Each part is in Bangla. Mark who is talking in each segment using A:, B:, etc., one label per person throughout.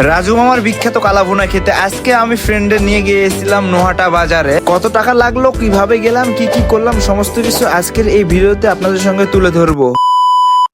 A: রাজু মামার বিখ্যাত কালাভুনা খেতে আজকে আমি ফ্রেন্ডে নিয়ে গিয়েছিলাম নোহাটা বাজারে। কত টাকা লাগলো, কিভাবে গেলাম, কি কি করলাম, সমস্ত কিছু আজকের এই ভিডিওতে আপনাদের সঙ্গে তুলে ধরবো।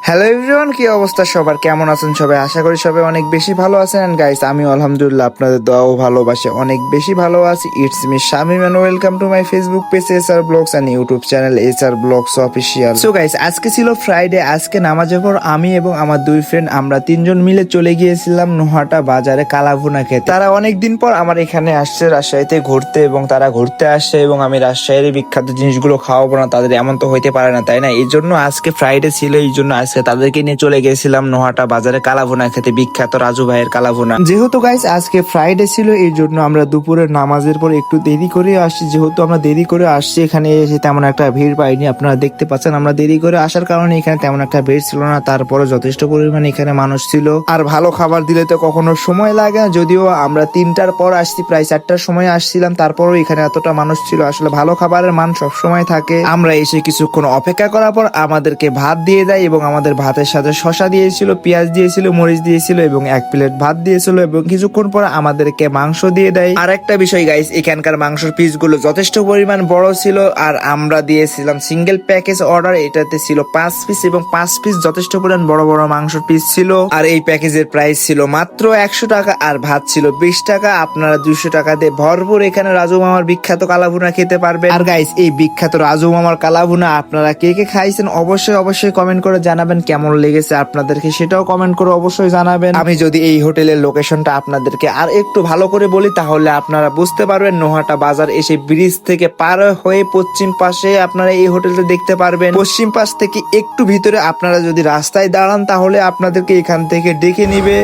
A: হ্যালো এভরিওয়ান, কি অবস্থা সবার, কেমন আছেন সবাই? আশা করি সবাই অনেক বেশি ভালো আছেন। এন্ড গাইস, আমি আলহামদুলিল্লাহ আপনাদের দোয়া ও ভালোবাসে অনেক বেশি ভালো আছি। It's me Shamim and welcome to my Facebook page SR blogs and YouTube channel SR blogs official. So guys, আজকে ছিল ফ্রাইডে। আজকে নামাজের পর আমি এবং আমার দুই ফ্রেন্ড আমরা তিনজন মিলে চলে গিয়েছিলাম নোহাটা বাজারে কালাভুনা খেতে। তারা অনেকদিন পর আমার এখানে আসছে রাজশাহীতে ঘুরতে, এবং তারা ঘুরতে আসছে এবং আমি রাজশাহীর বিখ্যাত জিনিসগুলো খাওয়াবো না তাদের, এমন তো হইতে পারে না, তাই না? এই জন্য আজকে ফ্রাইডে ছিল, এই জন্য আজকে তাদেরকে নিয়ে চলে গেছিলাম নোহাটা বাজারে কালাভুনা খেতে, বিখ্যাত রাজু ভাইয়ের কালাভুনা। যেহেতু গাইস আজকে ফ্রাইডে ছিল, এই জন্য আমরা দুপুরের নামাজের পর একটু দেরি করে আসছি। যেহেতু আমরা দেরি করে আসছি, এখানে এসে তেমন একটা ভিড় পাইনি। আপনারা দেখতে পাচ্ছেন আমরা দেরি করে আসার কারণে এখানে তেমন একটা ভিড় ছিল না। তারপরে যথেষ্ট পরিমাণে এখানে মানুষ ছিল। আর ভালো খাবার দিলে তো কখনো সময় লাগে না। যদিও আমরা 3টার পর আসছি, প্রায় 4টার সময় আসছিলাম, তারপরও এখানে এতটা মানুষ ছিল। আসলে ভালো খাবারের মান সব সময় থাকে। আমরা এসে কিছুক্ষণ অপেক্ষা করার পর আমাদেরকে ভাত দিয়ে দেয়, এবং আমাদের ভাতের সাথে শসা দিয়েছিল, পেঁয়াজ দিয়েছিল, মরিচ দিয়েছিল, এবং 1 প্লেট ভাত দিয়েছিল, এবং কিছুক্ষণ পর আমাদেরকে মাংস দিয়ে দেয়। আর একটা বিষয় গাইস, এখানকার মাংসের পিস গুলো যথেষ্ট পরিমাণ বড় ছিল। আর আমরা দিয়েছিলাম সিঙ্গেল প্যাকেজ অর্ডার, এটাতে ছিল 5 পিস, এবং 5 পিস যথেষ্ট পরিমাণ বড় বড় মাংসের পিস ছিল। আর এই প্যাকেজের প্রাইস ছিল মাত্র 100 টাকা, আর ভাত ছিল 20 টাকা। আপনারা 200 টাকা দিয়ে ভরপুর এখানে রাজু মামার বিখ্যাত কালাভুনা খেতে পারবেন। আর গাইস, এই বিখ্যাত রাজু মামার কালাভুনা আপনারা কে কে খাইছেন অবশ্যই কমেন্ট করে জানাবেন। কেমন লেগেছে আপনাদেরকে সেটাও কমেন্ট করে অবশ্যই জানাবেন। আমি যদি এই হোটেলের লোকেশনটা আপনাদেরকে আর একটু ভালো করে বলি, তাহলে আপনারা বুঝতে পারবেন। নোহাটা বাজার এসে ব্রিজ থেকে পার হয়ে পশ্চিম পাশে আপনারা এই হোটেলটা দেখতে পারবেন। পশ্চিম পাশ থেকে একটু ভিতরে আপনারা যদি রাস্তায় দাঁড়ান, তাহলে আপনাদেরকে এখান থেকে ডেকে নিবে।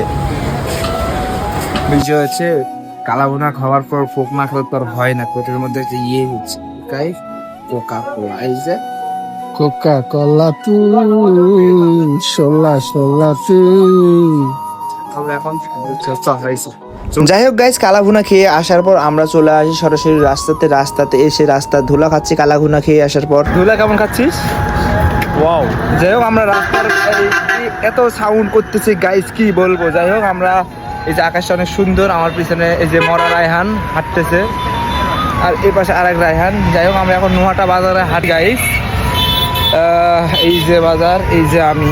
B: বিষয় হচ্ছে কালাভুনা খাওয়ার পর ফোক না খেলে তোর হয় না, পেটের মধ্যে যে ইয়ে হচ্ছে তাই কোকা কোলা, এই যে কোকা কোলা তুই সোলা সোলা তুই এখন হয়েছে।
A: যাই হোক গাইস, কালাভুনা খেয়ে আসার পর আমরা চলে আসি সরাসরি রাস্তাতে এসে রাস্তার ধুলা খাচ্ছি কালাভুনা খেয়ে আসার পর।
B: ধুলা কেমন খাচ্ছিস?
A: ওয়াও। যাই হোক, আমরা রাস্তার এত সাউন্ড করতেছি গাইস, কি বলবো। যাই হোক, আমরা এই যে আকাশটা অনেক সুন্দর, আমার পিছনে এই যে মরা রায়হান হাঁটতেছে, আর এই পাশে আরেক রায়হান। যাই হোক, আমরা এখন নোহাটা বাজারে হাঁট গাইস। এই যে বাজার, এই যে আমি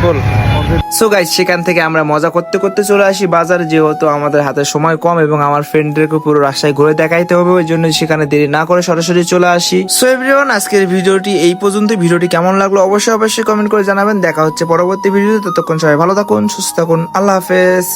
A: বল। সো গাইস, সেখান থেকে আমরা মজা করতে করতে চলে আসি বাজারে। যেহেতু আমাদের হাতে সময় কম এবং আমার ফ্রেন্ডদেরকে পুরো রাস্তায় ঘুরে দেখাইতে হবে, ওই জন্য সেখানে দেরি না করে সরাসরি চলে আসি। সো এভরিওয়ান, আজকের ভিডিওটি এই পর্যন্ত। ভিডিওটি কেমন লাগলো অবশ্যই কমেন্ট করে জানাবেন। দেখা হচ্ছে পরবর্তী ভিডিওতে। ততক্ষণ সবাই ভালো থাকুন, সুস্থ থাকুন, আল্লাহ হাফেজ।